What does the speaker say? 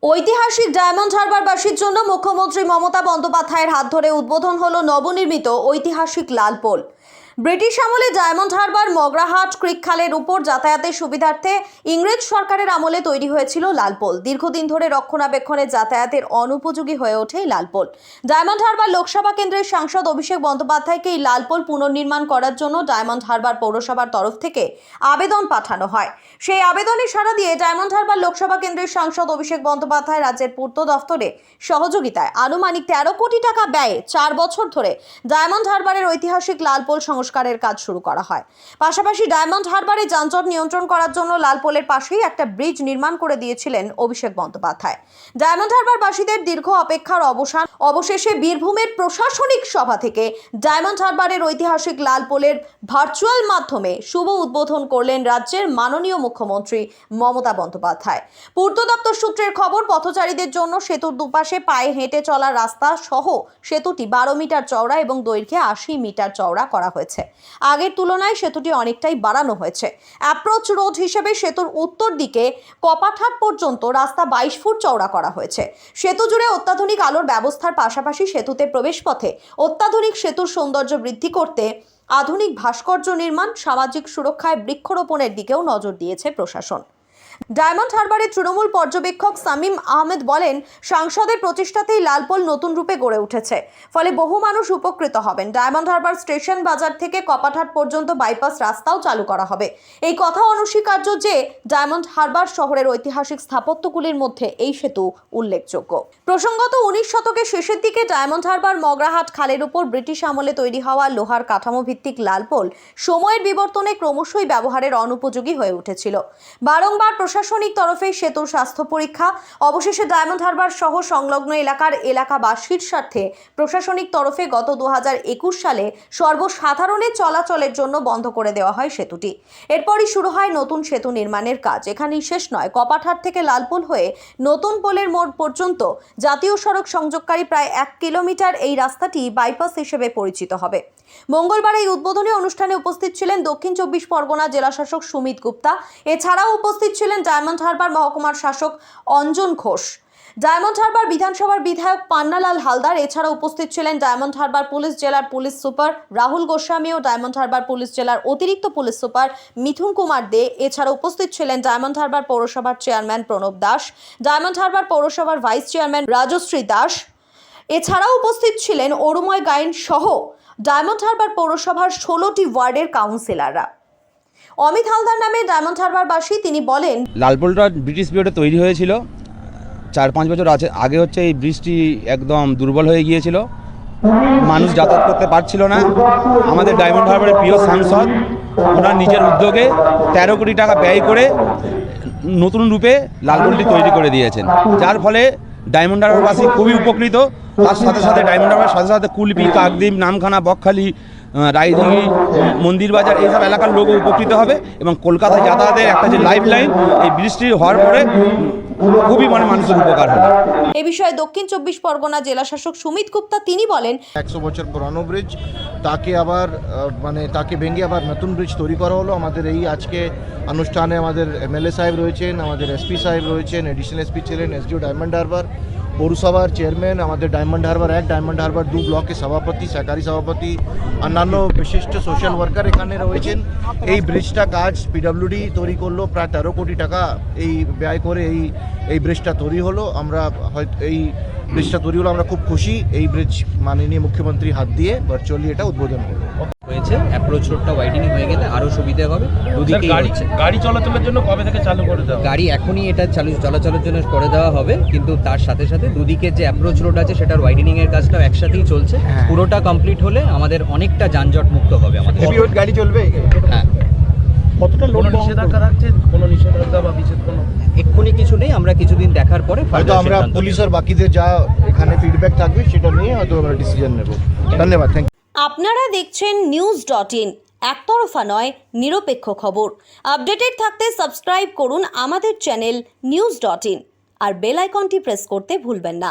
ঐতিহাসিক ডায়মন্ড হারবারবাসীর জন্য মুখ্যমন্ত্রী মমতা বন্দ্যোপাধ্যায়ের হাত ধরে উদ্বোধন হলো নবনির্মিত ঐতিহাসিক লালপোল। ব্রিটিশ আমলে ডায়মন্ড হারবার মগরাহাট ক্রিক খালের উপর যাতায়াতের সুবিধার্থে ইংরেজ সরকারের আমলে তৈরি হয়েছিল লালপোল। দীর্ঘদিন ধরে রক্ষণাবেক্ষণে যাতায়াতের অনুপযোগী হয়ে ওঠে এই লালপোল। ডায়মন্ড হারবার লোকসভা কেন্দ্রের সাংসদ অভিষেক বন্দ্যোপাধ্যায়কে এই লালপোল পুনর্নির্মাণ করার জন্য ডায়মন্ড হারবার পৌরসভার তরফ থেকে আবেদন পাঠানো হয়। সেই আবেদনে সাড়া দিয়ে ডায়মন্ড হারবার লোকসভা কেন্দ্রের সাংসদ অভিষেক বন্দ্যোপাধ্যায় রাজ্যের পূর্ত দফতরে সহযোগিতায় আনুমানিক 13 কোটি টাকা ব্যয়ে 4 বছর ধরে ডায়মন্ড হারবারের ঐতিহাসিক লালপোল সংস্কারের কাজ শুরু করা হয়। পাশাপাশি ডায়মন্ড হারবারে যানজট নিয়ন্ত্রণ করার জন্য লালপোলের পাশেই একটা ব্রিজ নির্মাণ করে দিয়েছিলেন অভিষেক বন্দ্যোপাধ্যায়। ডায়মন্ড হারবারবাসীদের দীর্ঘ অপেক্ষার অবশেষে বীরভূমের প্রশাসনিক সভা থেকে ডায়মন্ড হারবারের ঐতিহাসিক লালপোলের ভার্চুয়াল মাধ্যমে শুভ উদ্বোধন করলেন রাজ্যের মাননীয় মুখ্যমন্ত্রী মমতা বন্দ্যোপাধ্যায়। পূর্ত দপ্তর সূত্রের খবর, পথচারীদের জন্য সেতুর দুপাশে পায়ে হেঁটে চলা রাস্তা সহ সেতুটি 12 মিটার চওড়া এবং দৈর্ঘ্যে 80 মিটার চওড়া করা হয়েছে। আগের তুলনায় সেতুটি অনেকটাই বাড়ানো হয়েছে। অ্যাপ্রোচ রোড হিসেবে সেতুর উত্তর দিকে কপাঠাট পর্যন্ত রাস্তা 22 ফুট চওড়া করা হয়েছে। সেতু জুড়ে অত্যাধুনিক আলোর ব্যবস্থার পাশাপাশি সেতুতে প্রবেশপথে অত্যাধুনিক সেতুর সৌন্দর্য বৃদ্ধি করতে আধুনিক ভাস্কর্য নির্মাণ, সামাজিক সুরক্ষায় বৃক্ষরোপণের দিকেও নজর দিয়েছে প্রশাসন। ডায়মন্ড হারবারের তৃণমূল পর্যবেক্ষক সামিম আহমেদ বলেন, সাংসদের প্রচেষ্টাতেই লালপোল নতুন রূপে গড়ে উঠেছে, ফলে বহু মানুষ উপকৃত হবেন। ডায়মন্ড হারবার স্টেশন বাজার থেকে কপাঠাট পর্যন্ত বাইপাস রাস্তাও চালু করা হবে। এই কথা অনস্বীকার্য যে ডায়মন্ড হারবার শহরের ঐতিহাসিক স্থাপত্যগুলির মধ্যে এই সেতু উল্লেখযোগ্য। প্রসঙ্গত 19 শতকের শেষের দিকে ডায়মন্ড হারবার মগরাহাট খালের উপর ব্রিটিশ আমলে তৈরি হওয়া লোহার কাঠামো ভিত্তিক লালপোল সময়ের বিবর্তনে ক্রমশই ব্যবহারের অনুপযোগী হয়ে উঠেছিল। বারংবার প্রশাসনিক তরফে সেতুর স্বাস্থ্য পরীক্ষা, অবশেষে ডায়মন্ড হারবার সহ সংলগ্ন এলাকাবাসীর স্বার্থে প্রশাসনিক তরফে গত 2021 সালে সর্বসাধারণের চলাচলের জন্য বন্ধ করে দেওয়া হয় সেতুটি। এরপরই শুরু হয় নতুন সেতু নির্মাণের কাজ। এখানেই শেষ নয়, কপাঠাট থেকে লালপোল হয়ে নতুন পোলের মোড় পর্যন্ত জাতীয় সড়ক সংযোগকারী প্রায় 1 কিলোমিটার এই রাস্তাটি বাইপাস হিসেবে পরিচিত হবে। মঙ্গলবার এই উদ্বোধনী অনুষ্ঠানে উপস্থিত ছিলেন দক্ষিণ 24 পরগনা জেলা শাসক সুমিত গুপ্তা। এছাড়াও উপস্থিত ছিলেন ডায়মন্ড হারবার মহকুমার শাসক অঞ্জন ঘোষ, ডায়মন্ড হারবার বিধানসভার বিধায়ক পান্নালাল হালদার। এছাড়া উপস্থিত ছিলেন ডায়মন্ড হারবার পুলিশ জেলার পুলিশ সুপার রাহুল গোস্বামী ও ডায়মন্ড হারবার পুলিশ জেলার অতিরিক্ত পুলিশ সুপার মিথুন কুমার দে। এছাড়া উপস্থিত ছিলেন ডায়মন্ড হারবার পৌরসভার চেয়ারম্যান প্রণব দাস, ডায়মন্ড হারবার পৌরসভার ভাইস চেয়ারম্যান রাজশ্রী দাস। এছাড়াও উপস্থিত ছিলেন অরুময় গাইন সহ ডায়মন্ড হারবার পৌরসভার 16টি ওয়ার্ডের কাউন্সিলররা। অমিত হালদার নামে ডায়মন্ড হারবারবাসী, তিনি বলেন, লালপোলটা ব্রিটিশ পিরিয়ডে তৈরি হয়েছিল 4-5 বছর আগে। এই ব্রিজটি একদম দুর্বল হয়ে গিয়েছিল, মানুষ যাতায়াত করতে পারছিল না। আমাদের ডায়মন্ড হারবারের প্রিয় সাংসদ ওনার নিজের উদ্যোগে 13 কোটি টাকা ব্যয় করে নতুন রূপে লালপোলটি তৈরি করে দিয়েছেন, যার ফলে ডায়মন্ড হারবারবাসী খুবই উপকৃত। তার সাথে সাথে ডায়মন্ড হারবারের সাথে সাথে কুলপি, কাকদ্বীপ, নামখানা, বকখালি, রায়দিঘি, মন্দির বাজার এইসব এলাকার লোকও উপকৃত হবে এবং কলকাতায় যাতায়াতের একটা যে লাইফ লাইন এই বৃষ্টি হওয়ার পরে খুবই মানুষের উপকার হবে। এ বিষয়ে দক্ষিণ 24 পরগনা জেলা শাসক সুমিত গুপ্তা, তিনি বলেন, 100 বছর পুরানো ব্রিজ তাকে ভেঙে আবার নতুন ব্রিজ তৈরি করা হলো। আমাদের এই আজকে অনুষ্ঠানে আমাদের এমএলএ সাহেব রয়েছেন, আমাদের এসপি সাহেব রয়েছেন, এডিশনাল এসপি ছিলেন, এসডিও ডায়মন্ড হারবার, পৌরসভার চেয়ারম্যান, আমাদের ডায়মন্ড হারবার 1, ডায়মন্ড হারবার 2 ব্লকের সভাপতি, সহকারী সভাপতি, অন্যান্য বিশিষ্ট সোশ্যাল ওয়ার্কার এখানে রয়েছেন। এই ব্রিজটা কাজ পিডব্লিউডি তৈরি করলো, প্রায় 13 কোটি টাকা এই ব্যয় করে এই ব্রিজটা তৈরি হলো। আমরা হয়তো এই ব্রিজটা তৈরি হলো, আমরা খুব খুশি। এই ব্রিজ মাননীয় মুখ্যমন্ত্রী হাত দিয়ে ভার্চুয়ালি এটা উদ্বোধন হলো হয়েছে। অ্যাপ্রোচ রোডটা ওয়াইডেনিং হয়ে গেলে আরও সুবিধা হবে। দুদিকেই গাড়ি চলাচলের জন্য কবে থেকে চালু করে দেওয়া? গাড়ি এখনই এটা চলাচলের জন্য করে দেওয়া হবে, কিন্তু তার সাথে সাথে দুদিকে যে অ্যাপ্রোচ রোড আছে সেটার ওয়াইডেনিং এর কাজটাও একসাথেই চলছে। পুরোটা কমপ্লিট হলে আমাদের অনেকটা যানজট মুক্ত হবে। আমাদের গাড়ি চলবে। হ্যাঁ, কতটা লোক নিষেধাজ্ঞা রাখছে? কোনো নিষেধাজ্ঞা বা বিশেষ কোনো এক্ষুনি কিছু নেই, আমরা কিছুদিন দেখার পরে হয়তো আমরা পুলিশের বাকিদের যা এখানে ফিডব্যাক থাকবে সেটা নিয়ে হয়তো আমরা ডিসিশন নেব। ধন্যবাদ, থ্যাংক ইউ। আপনারা দেখছেন news.in, একতরফা নয়, নিরপেক্ষ খবর। আপডেটেড থাকতে সাবস্ক্রাইব করুন আমাদের চ্যানেল news.in আর বেল আইকনটি প্রেস করতে ভুলবেন না।